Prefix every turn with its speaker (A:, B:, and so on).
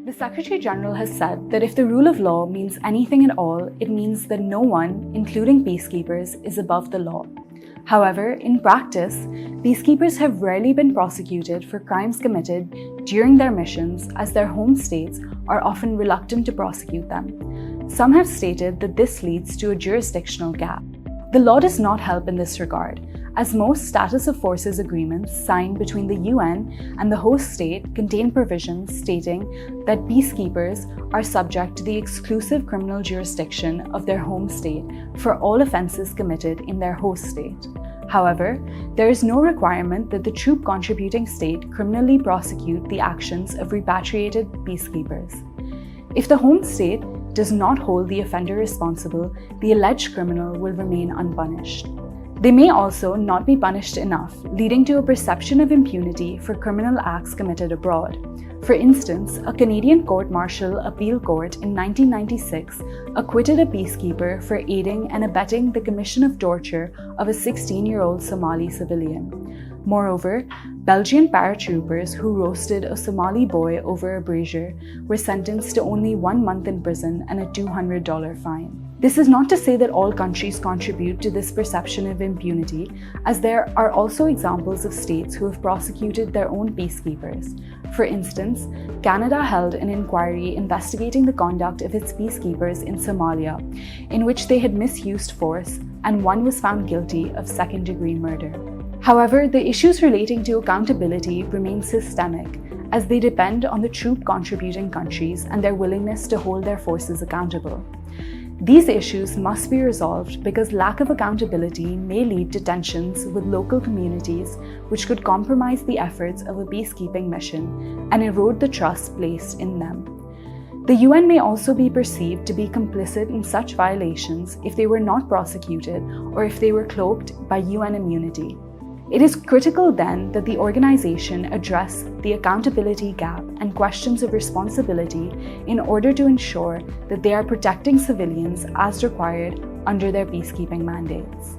A: The Secretary General has said that if the rule of law means anything at all, it means that no one, including peacekeepers, is above the law. However, in practice, peacekeepers have rarely been prosecuted for crimes committed during their missions, as their home states are often reluctant to prosecute them. Some have stated that this leads to a jurisdictional gap. The law does not help in this regard, as most status of forces agreements signed between the UN and the host state contain provisions stating that peacekeepers are subject to the exclusive criminal jurisdiction of their home state for all offences committed in their host state. However, there is no requirement that the troop contributing state criminally prosecute the actions of repatriated peacekeepers. If the home state does not hold the offender responsible, the alleged criminal will remain unpunished. They may also not be punished enough, leading to a perception of impunity for criminal acts committed abroad. For instance, a Canadian court-martial appeal court in 1996 acquitted a peacekeeper for aiding and abetting the commission of torture of a 16-year-old Somali civilian. Moreover, Belgian paratroopers who roasted a Somali boy over a brazier were sentenced to only 1 month in prison and a $200 fine. This is not to say that all countries contribute to this perception of impunity, as there are also examples of states who have prosecuted their own peacekeepers. For instance, Canada held an inquiry investigating the conduct of its peacekeepers in Somalia, in which they had misused force, and one was found guilty of second-degree murder. However, the issues relating to accountability remain systemic, as they depend on the troop contributing countries and their willingness to hold their forces accountable. These issues must be resolved because lack of accountability may lead to tensions with local communities, which could compromise the efforts of a peacekeeping mission and erode the trust placed in them. The UN may also be perceived to be complicit in such violations if they were not prosecuted or if they were cloaked by UN immunity. It is critical then that the organization address the accountability gap and questions of responsibility in order to ensure that they are protecting civilians as required under their peacekeeping mandates.